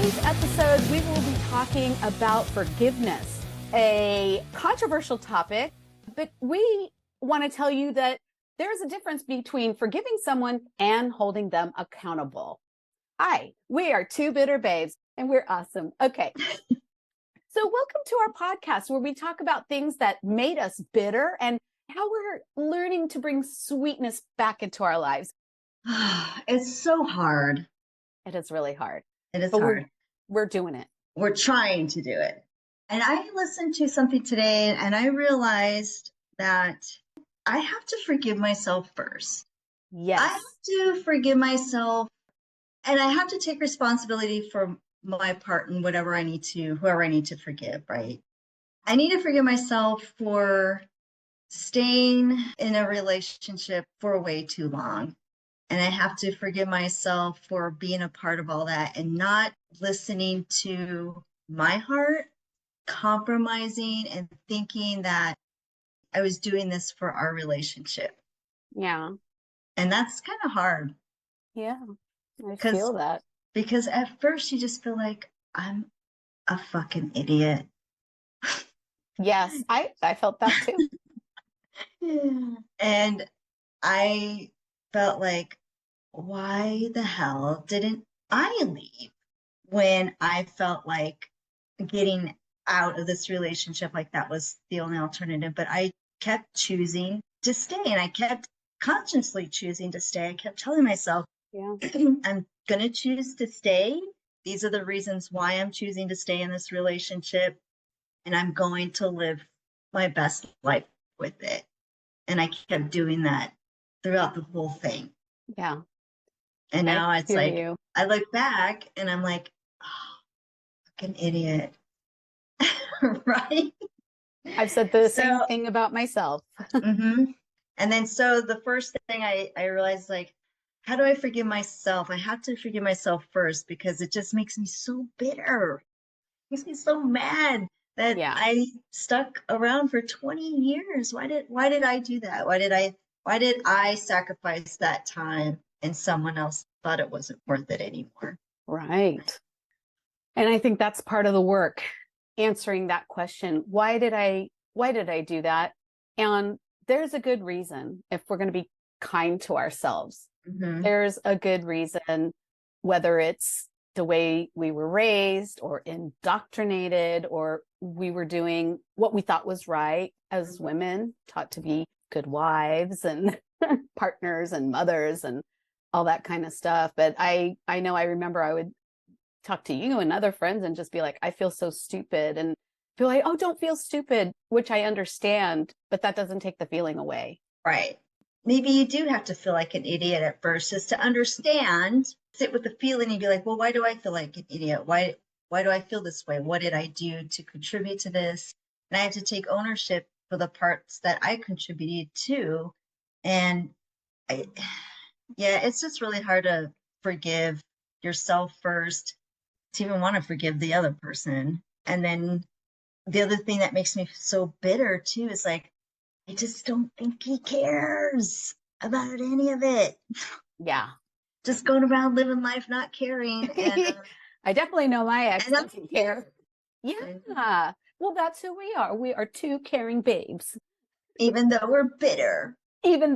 today's episode, we will be talking about forgiveness, a controversial topic, but we want to tell you that there's a difference between forgiving someone and holding them accountable. Hi, we are two bitter babes, and we're awesome. Okay. So welcome to our podcast where we talk about things that made us bitter and how we're learning to bring sweetness back into our lives. It's so hard. It is really hard. It is but hard. We're doing it. We're trying to do it. And I listened to something today and I realized that I have to forgive myself first. Yes. I have to forgive myself and I have to take responsibility for my part in whoever I need to forgive, right? I need to forgive myself for staying in a relationship for way too long. And I have to forgive myself for being a part of all that and not listening to my heart, compromising and thinking that I was doing this for our relationship. Yeah. And that's kind of hard. Yeah. I feel that. Because at first you just feel like I'm a fucking idiot. Yes, I felt that too. And I felt like, why the hell didn't I leave when I felt like getting out of this relationship like that was the only alternative? But I kept choosing to stay and I kept consciously choosing to stay. I kept telling myself, Yeah. I'm going to choose to stay. These are the reasons why I'm choosing to stay in this relationship. And I'm going to live my best life with it. And I kept doing that throughout the whole thing. Yeah. And now it's like, I look back and I'm like, oh, fucking idiot. Right? I've said the same thing about myself. Mm-hmm. And then so the first thing I realized, like, how do I forgive myself? I have to forgive myself first because it just makes me so bitter. It makes me so mad that I stuck around for 20 years. Why did I do that? Why did I sacrifice that time and someone else thought it wasn't worth it anymore? Right. And I think that's part of the work, answering that question. Why did I do that? And there's a good reason if we're going to be kind to ourselves. Mm-hmm. There's a good reason, whether it's the way we were raised or indoctrinated, or we were doing what we thought was right as women, taught to be good wives and partners and mothers and all that kind of stuff. But I know I remember I would talk to you and other friends and just be like, I feel so stupid, and feel like, oh, don't feel stupid, which I understand, but that doesn't take the feeling away. Right. Maybe you do have to feel like an idiot at first just to understand, sit with the feeling and be like, well, why do I feel like an idiot? Why do I feel this way? What did I do to contribute to this? And I have to take ownership for the parts that I contributed to. And it's just really hard to forgive yourself first, to even want to forgive the other person. And then the other thing that makes me so bitter too is like, I just don't think he cares about any of it. Yeah. Just going around living life, not caring. And I definitely know my ex doesn't care. Yeah. Well, that's who we are. We are two caring babes. Even though we're bitter. We're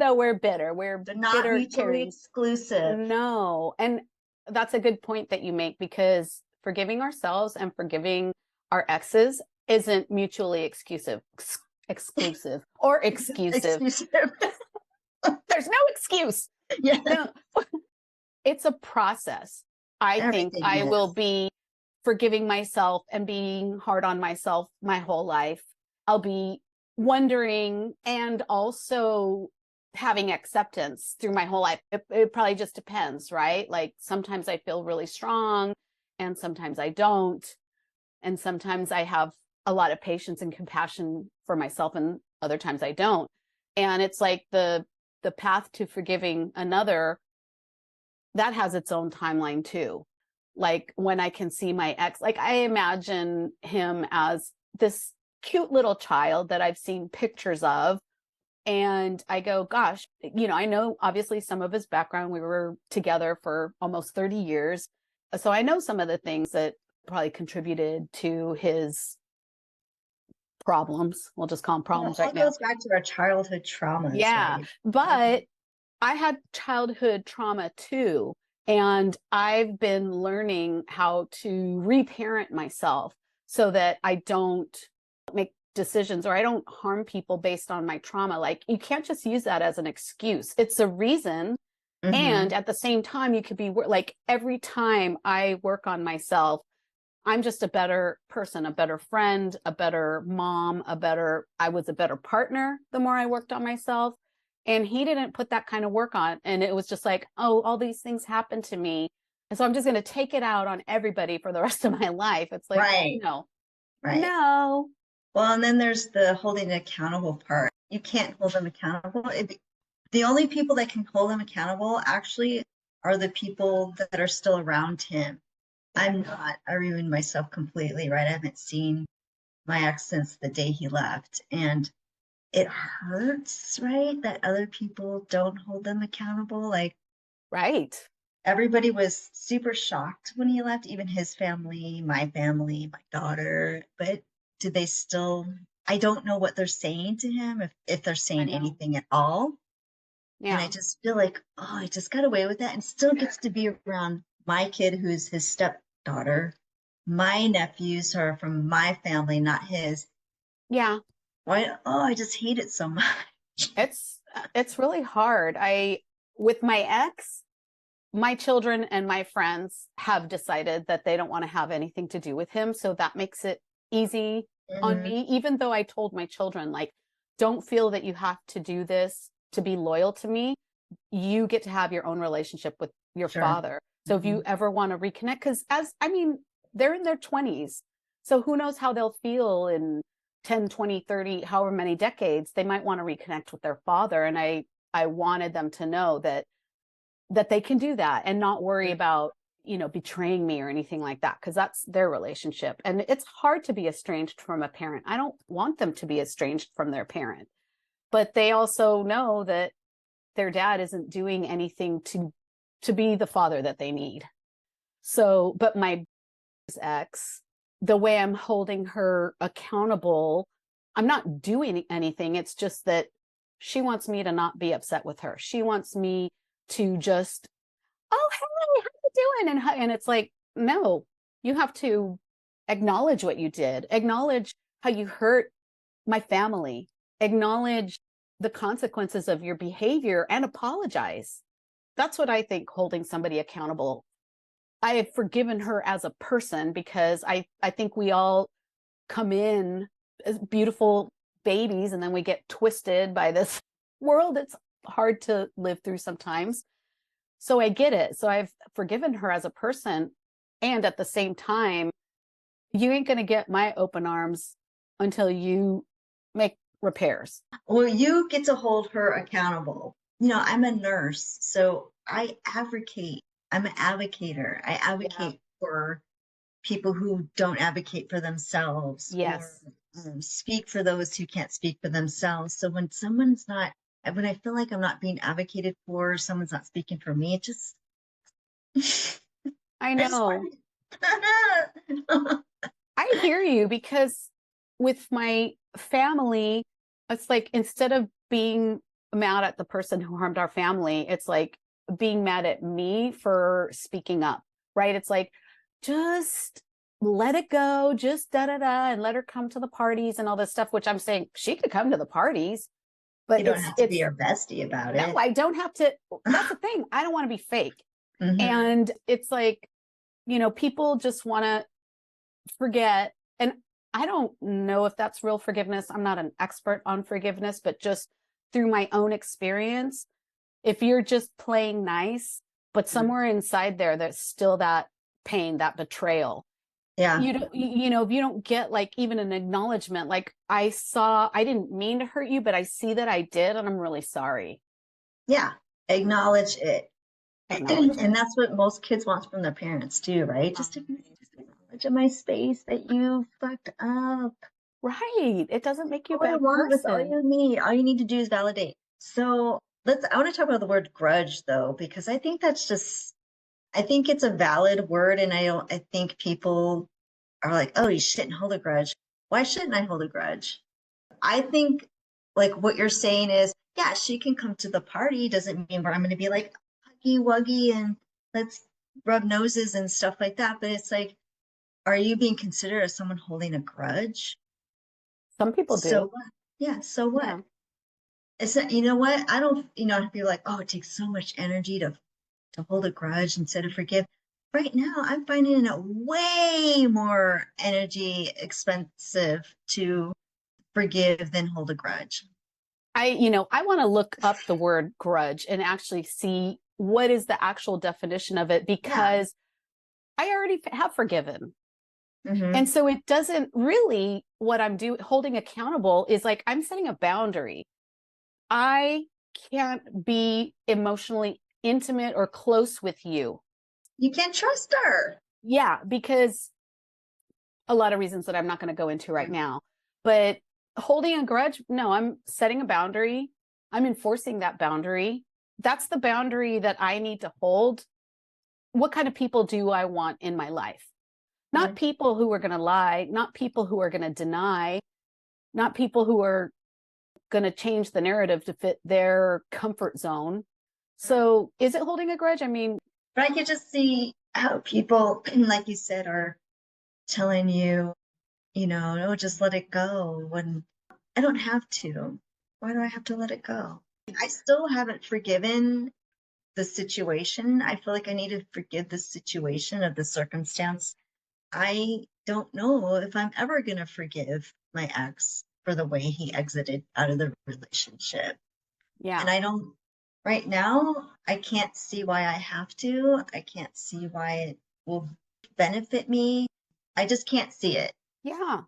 not bitter, mutually caring. Exclusive. No. And that's a good point that you make, because forgiving ourselves and forgiving our exes isn't mutually exclusive or excusive. There's no excuse. Yeah. No. It's a process. I think I will be forgiving myself and being hard on myself my whole life. I'll be wondering and also having acceptance through my whole life. It probably just depends, right? Like sometimes I feel really strong and sometimes I don't. And sometimes I have a lot of patience and compassion for myself and other times I don't. And it's like the path to forgiving another, that has its own timeline too. Like when I can see my ex, like I imagine him as this cute little child that I've seen pictures of. And I go, gosh, I know obviously some of his background, we were together for almost 30 years. So I know some of the things that probably contributed to his problems. We'll just call them Well, problems it all right now. goes back to our childhood traumas, Yeah. right? But I had childhood trauma too. And I've been learning how to reparent myself so that I don't make decisions or I don't harm people based on my trauma. Like, you can't just use that as an excuse. It's a reason. And Mm-hmm. at the same time, you could be like, every time I work on myself, I'm just a better person, a better friend, a better mom, I was a better partner the more I worked on myself. And he didn't put that kind of work on. And it was just like, oh, all these things happened to me. And so I'm just going to take it out on everybody for the rest of my life. It's like, Right, no, right. no. Well, and then there's the holding accountable part. You can't hold them accountable. The only people that can hold them accountable actually are the people that are still around him. I'm not. I ruined myself completely, right? I haven't seen my ex since the day he left. And it hurts, right? That other people don't hold them accountable. Like, Right. everybody was super shocked when he left, even his family, my daughter. But do they still? I don't know what they're saying to him, if they're I saying know. anything at all. And I Yeah. just feel like, oh, I just got away with that and still gets to be around my kid, who's his stepdaughter. My nephews are from my family, not his. Yeah. Why? Oh, I just hate it so much. It's really hard. With my ex, my children and my friends have decided that they don't want to have anything to do with him. So that makes it easy on Mhm. me, even though I told my children, like, don't feel that you have to do this to be loyal to me. You get to have your own relationship with your Sure. father. So if you Mhm. ever want to reconnect, because they're in their 20s. So who knows how they'll feel in 10, 20, 30, however many decades, they might want to reconnect with their father. And I wanted them to know that they can do that and not worry about betraying me or anything like that, because that's their relationship. And it's hard to be estranged from a parent. I don't want them to be estranged from their parent, but they also know that their dad isn't doing anything to be the father that they need. So, but my ex, the way I'm holding her accountable, I'm not doing anything. It's just that she wants me to not be upset with her. She wants me to just, oh, hey, how you doing? And it's like, no, you have to acknowledge what you did, acknowledge how you hurt my family, acknowledge the consequences of your behavior and apologize. That's what I think holding somebody accountable. I have forgiven her as a person because I think we all come in as beautiful babies and then we get twisted by this world. It's hard to live through sometimes. So I get it. So I've forgiven her as a person. And at the same time, you ain't going to get my open arms until you make repairs. Well, you get to hold her accountable. I'm a nurse, so I advocate. I'm an advocator. I Yeah. advocate for people who don't advocate for themselves, or Yes. speak for those who can't speak for themselves. So when I feel like I'm not being advocated for, someone's not speaking for me, it just, I I just know. want I hear you because with my family, it's like instead of being mad at the person who harmed our family, it's like being mad at me for speaking up, right? It's like, just let it go, just da da da, and let her come to the parties and all this stuff, which I'm saying she could come to the parties, you but don't have to be your bestie about no, it. I don't have to. That's the thing. I don't want to be fake. Hmm. And it's like, people just want to forget. And I don't know if that's real forgiveness. I'm not an expert on forgiveness, but just through my own experience, if you're just playing nice, but somewhere inside there, there's still that pain, that betrayal. Yeah. You don't, if you don't get like even an acknowledgement, like I didn't mean to hurt you, but I see that I did, and I'm really sorry. Yeah. Acknowledge it. Acknowledge And it. that's what most kids want from their parents too, right? Just acknowledge in my space that you fucked up. Right. It doesn't make you a All I bad want was all person. you need. All you need to do is validate. So I want to talk about the word grudge though, because I think that's just, I think it's a valid word, and I think people are like, oh, you shouldn't hold a grudge. Why shouldn't I hold a grudge? I think like what you're saying is, yeah, she can come to the party. Doesn't mean where I'm going to be like huggy wuggy and let's rub noses and stuff like that. But it's like, are you being considered as someone holding a grudge? Some people So do. what? Yeah, so what? Yeah. It's not, you know what? I don't, I feel like, oh, it takes so much energy to hold a grudge instead of forgive. Right now, I'm finding it way more energy expensive to forgive than hold a grudge. I want to look up the word grudge and actually see what is the actual definition of it, Yeah. because I already have forgiven. Mm-hmm. And so it doesn't really, what I'm doing, holding accountable is like I'm setting a boundary. I can't be emotionally intimate or close with you. You can't trust her. Yeah, because a lot of reasons that I'm not going to go into right now. But holding a grudge, no, I'm setting a boundary. I'm enforcing that boundary. That's the boundary that I need to hold. What kind of people do I want in my life? Not Mm-hmm. people who are going to lie, not people who are going to deny, not people who are going to change the narrative to fit their comfort zone. So is it holding a grudge? I mean, But I could just see how people, like you said, are telling you, no, just let it go when I don't have to. Why do I have to let it go? I still haven't forgiven the situation. I feel like I need to forgive the situation of the circumstance. I don't know if I'm ever going to forgive my ex for the way he exited out of the relationship. yeah. And I don't, right now, I can't see why I have to. I can't see why it will benefit me. I just can't see it. Yeah.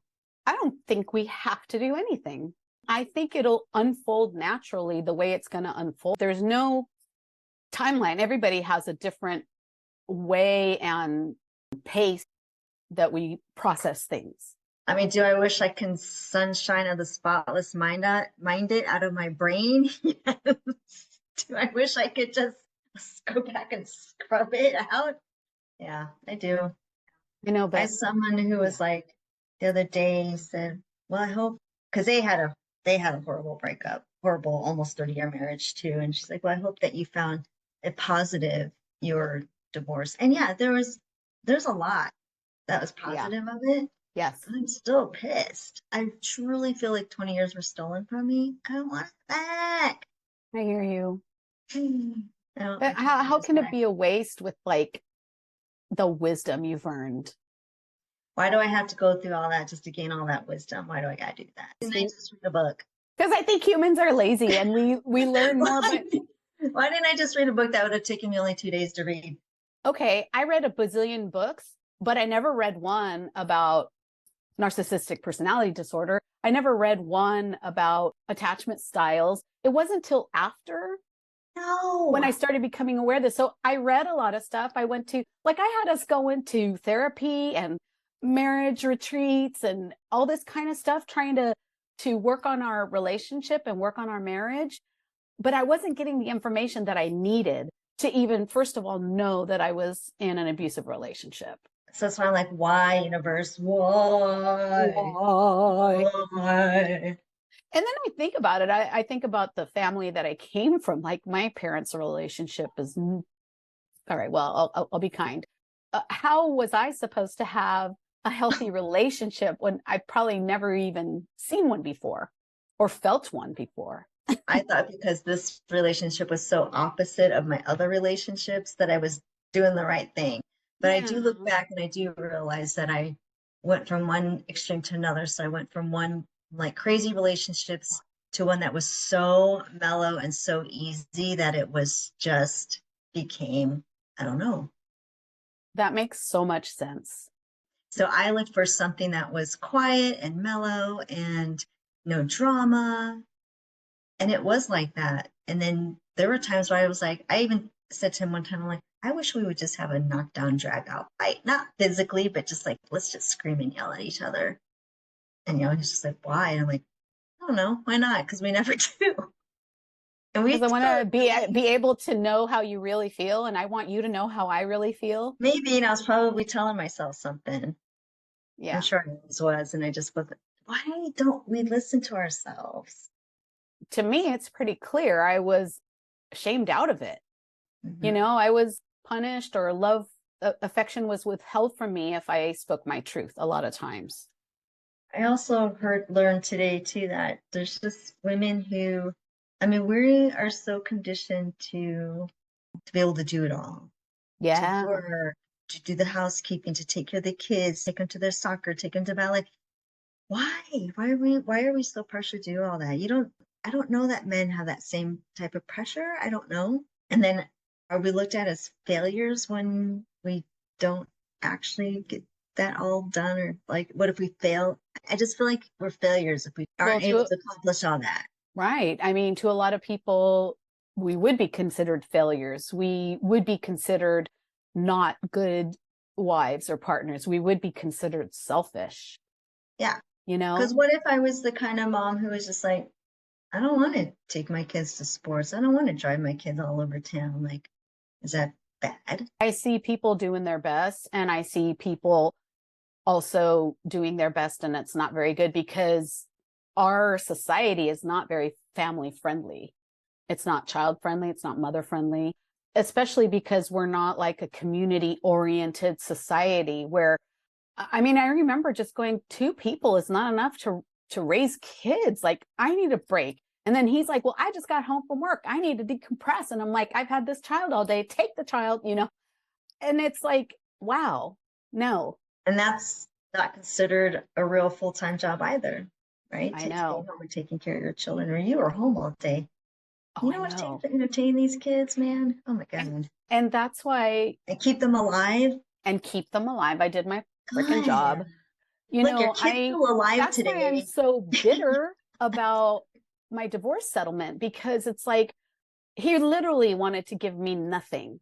I don't think we have to do anything. I think it'll unfold naturally the way it's going to unfold. There's no timeline. Everybody has a different way and pace that we process things. I mean, do I wish I can sunshine of the spotless mind it out of my brain? Yes. Do I wish I could just go back and scrub it out? Yeah, I do. I know, I but someone who yeah. was like the other day said, "Well, I hope," because they had a horrible breakup, horrible, almost 30-year marriage too. And she's like, "Well, I hope that you found a positive your divorce." And yeah, there's a lot that was Yeah. positive of it. Yes. I'm still pissed. I truly feel like 20 years were stolen from me. I want it back. I hear you. No, I But can't get how this can it back. be a waste with like the wisdom you've earned? Why do I have to go through all that just to gain all that wisdom? Why do I gotta do that? Didn't I just read a book? Because I think humans are lazy and we learn more, Why, but why didn't I just read a book that would have taken me only 2 days to read? okay, I read a bazillion books, but I never read one about narcissistic personality disorder. I never read one about attachment styles. It wasn't until after when No. I started becoming aware of this. So I read a lot of stuff. I went to, like, I had us go into therapy and marriage retreats and all this kind of stuff, trying to work on our relationship and work on our marriage. But I wasn't getting the information that I needed to even, first of all, know that I was in an abusive relationship. So that's why I'm like, why, universe? Why? Why? Why? And then I think about it. I think about the family that I came from. Like my parents' relationship is all right. Well, I'll be kind. How was I supposed to have a healthy relationship when I probably never even seen one before or felt one before? I thought because this relationship was so opposite of my other relationships that I was doing the right thing. But I do look Yeah. back and I do realize that I went from one extreme to another. So I went from one like crazy relationships to one that was so mellow and so easy that it was just became, I don't know. That makes so much sense. So I looked for something that was quiet and mellow and no drama. And it was like that. And then there were times where I was like, I even said to him one time, I'm like, I wish we would just have a knockdown, drag out fight. Not physically, but just like, let's just scream and yell at each other. And, he's just like, why? And I'm like, I don't know. Why not? Because we never do. And Because I want to be able to know how you really feel, and I want you to know how I really feel. maybe, and I was probably telling myself something. Yeah. I'm sure I always was, and I just wasn't. Why don't we listen to ourselves? To me, it's pretty clear. I was shamed out of it. You know, I was punished, or affection was withheld from me if I spoke my truth a lot of times. I also learned today too that there's just women who, I mean, we are so conditioned to be able to do it all, to Yeah. work, to do the housekeeping, to take care of the kids, take them to their soccer, take them to ballet. Why? Why are we so pressured to do all that? I don't know that men have that same type of pressure. I don't know. And then are we looked at as failures when we don't actually get that all done? Or like, what if we fail? I just feel like we're failures if we aren't able to accomplish all that. Right. I mean, to a lot of people, we would be considered failures. We would be considered not good wives or partners. We would be considered selfish. Yeah. You know? Because what if I was the kind of mom who was just like, I don't want to take my kids to sports. I don't want to drive my kids all over town. Like, is that bad? I see people doing their best, and I see people also doing their best, and it's not very good because our society is not very family friendly. It's not child friendly. It's not mother friendly, especially because we're not like a community oriented society where, I mean, I remember just going, two people is not enough to raise kids. Like, I need a break. And then he's like, well, I just got home from work. I need to decompress. And I'm like, I've had this child all day. Take the child, you know? And it's like, wow, no. And that's not considered a real full-time job either, right? I Staying know. home and taking care of your children, or you are home all day. Oh, You know I what it know. takes to entertain these kids, man? Oh my God. And that's why. And keep them alive. And keep them alive. I did my freaking God. job. You Look, your know, kid's still alive that's today. why I'm so bitter about my divorce settlement, because it's like, he literally wanted to give me nothing,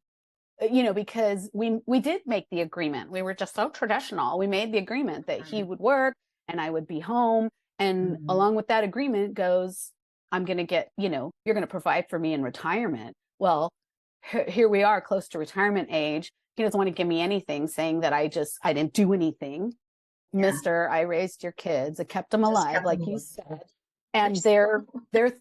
you know, because we did make the agreement. We were just so traditional. We made the agreement that he would work and I would be home. And along with that agreement goes, I'm going to get, you know, you're going to provide for me in retirement. Well, here we are close to retirement age. He doesn't want to give me anything, saying that I didn't do anything. Yeah. Mister, I raised your kids. I kept them alive, like you said. And they're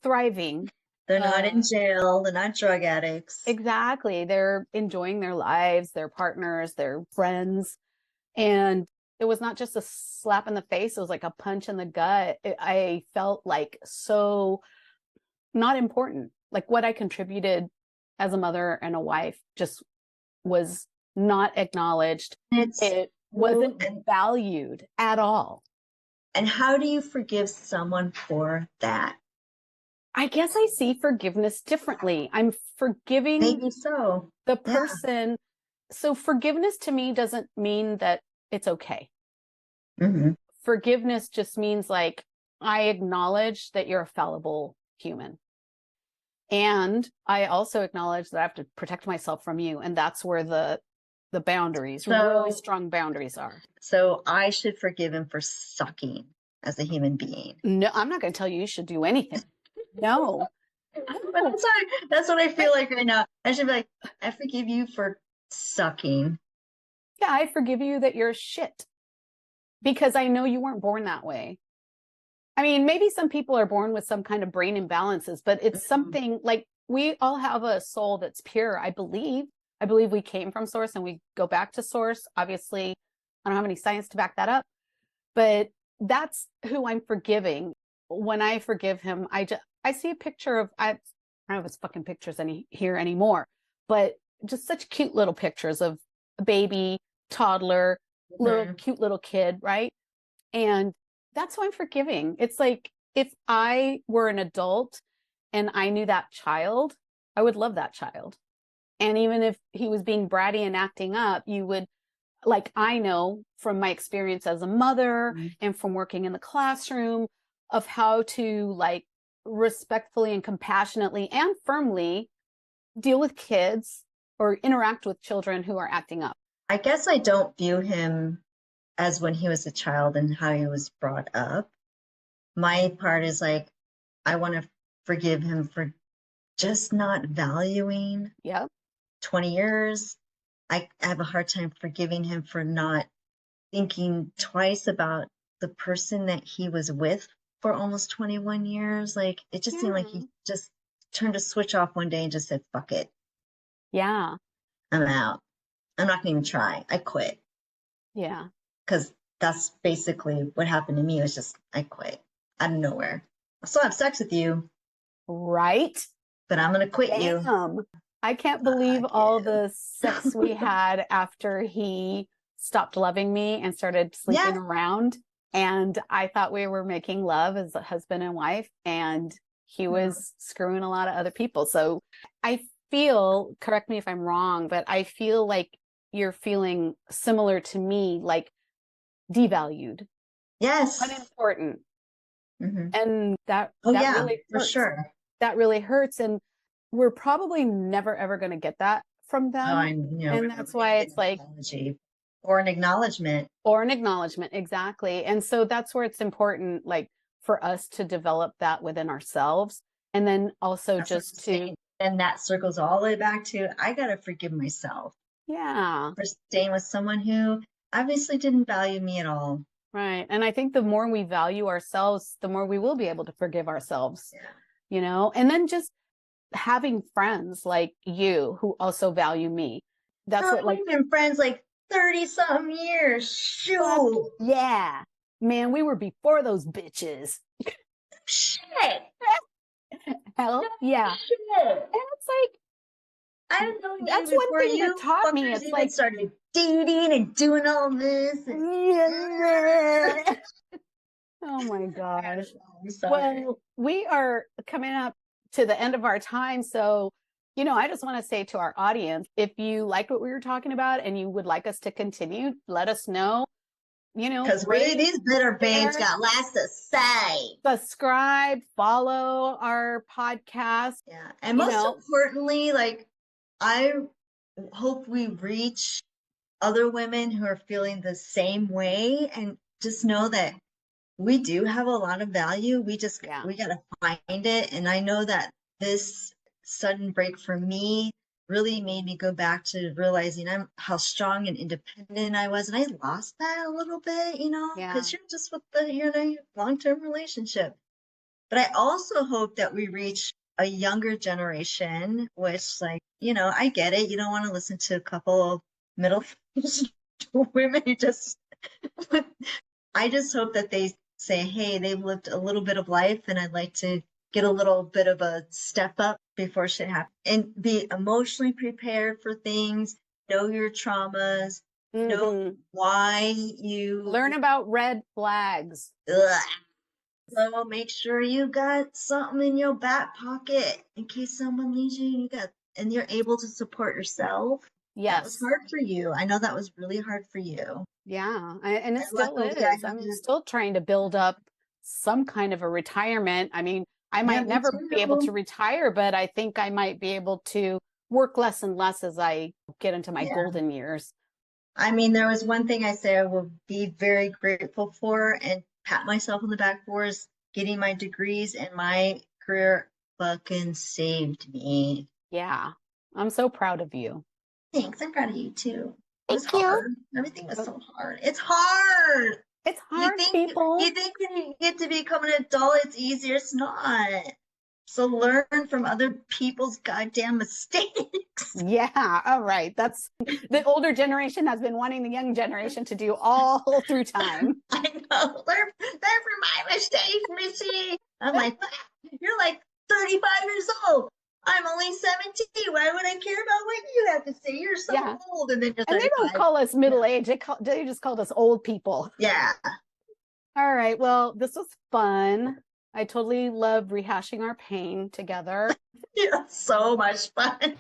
thriving. They're not in jail. They're not drug addicts. Exactly. They're enjoying their lives, their partners, their friends. And it was not just a slap in the face. It was like a punch in the gut. I felt like so not important. Like, what I contributed as a mother and a wife just was not acknowledged. It wasn't valued at all. And how do you forgive someone for that? I guess I see forgiveness differently. I'm forgiving maybe so the person. Yeah. So forgiveness to me doesn't mean that it's okay. Forgiveness just means like, I acknowledge that you're a fallible human. And I also acknowledge that I have to protect myself from you. And that's where the boundaries, really strong boundaries are. So I should forgive him for sucking as a human being. No, I'm not going to tell you should do anything. No. But that's what I feel like right now. I should be like, I forgive you for sucking. Yeah, I forgive you that you're shit. Because I know you weren't born that way. I mean, maybe some people are born with some kind of brain imbalances, but it's something like, we all have a soul that's pure, I believe. I believe we came from source and we go back to source. Obviously, I don't have any science to back that up, but that's who I'm forgiving. When I forgive him, I see a picture of, I don't know if it's fucking pictures here anymore, but just such cute little pictures of a baby, toddler, cute little kid, right? And that's why I'm forgiving. It's like, if I were an adult and I knew that child, I would love that child. And even if he was being bratty and acting up, you would, like, I know from my experience as a mother and from working in the classroom of how to, like, respectfully and compassionately and firmly deal with kids or interact with children who are acting up. I guess I don't view him as when he was a child and how he was brought up. My part is like, I want to forgive him for just not valuing Yep. 20 years. I have a hard time forgiving him for not thinking twice about the person that he was with for almost 21 years. Like, it just seemed like he just turned a switch off one day and just said, fuck it. Yeah. I'm out. I'm not going to even try. I quit. Yeah. Because that's basically what happened to me. It was just, I quit out of nowhere. I still have sex with you. Right. But I'm going to quit you. I can't believe all the sex we had after he stopped loving me and started sleeping around. And I thought we were making love as a husband and wife, and he was screwing a lot of other people. So I feel, correct me if I'm wrong, but I feel like you're feeling similar to me, like devalued. Yes. Unimportant. And that really for hurts. sure. That really hurts. And we're probably never, ever going to get that from them. And that's why it's like, or an acknowledgement. Exactly. And so that's where it's important, like, for us to develop that within ourselves. And then also and that circles all the way back to, I got to forgive myself. Yeah. For staying with someone who obviously didn't value me at all. Right. And I think the more we value ourselves, the more we will be able to forgive ourselves, you know, and then just having friends like you who also value me. That's what, like, we've been friends like 30 something years. Shoot. Yeah. Man, we were before those bitches. Shit. Hell yeah. Shit. And it's like, I don't know. That's one thing that taught me. It's like started dating and doing all this. Oh my gosh. Well, we are coming up to the end of our time. So, you know, I just want to say to our audience, if you liked what we were talking about and you would like us to continue, let us know. You know, because really these bitter babes got lots to say. Subscribe, follow our podcast. Yeah. And most importantly, like, I hope we reach other women who are feeling the same way, and just know that we do have a lot of value. We just, we got to find it. And I know that this sudden break for me really made me go back to realizing how strong and independent I was. And I lost that a little bit, you know, because you're just with you're in a long-term relationship. But I also hope that we reach a younger generation, which, like, you know, I get it. You don't want to listen to a couple of middle-aged women who just, I just hope that they say, hey, they've lived a little bit of life and I'd like to get a little bit of a step up before shit happens, and be emotionally prepared for things, know your traumas, know why you learn about red flags. So make sure you got something in your back pocket in case someone leaves you, and you're able to support yourself. That was hard for you. I know that was really hard for you. Yeah, and it still is. I'm still trying to build up some kind of a retirement. I mean, I might never be able to retire, but I think I might be able to work less and less as I get into my golden years. I mean, there was one thing I say I will be very grateful for and pat myself on the back for, is getting my degrees, and my career fucking saved me. Yeah, I'm so proud of you. Thanks. I'm proud of you too. It was hard. Everything was so hard. It's hard. It's hard, people. You think when you get to become an adult, it's easier. It's not. So learn from other people's goddamn mistakes. Yeah, all right. That's the older generation has been wanting the young generation to do all through time. I know. Learn from my mistakes, Missy. I'm like, you're like 35 years old. I'm only 17. Why would I care about what you have to say? You're so old. And then you're 35. And they don't call us middle-aged. They just called us old people. Yeah. All right. Well, this was fun. I totally love rehashing our pain together. Yeah, so much fun.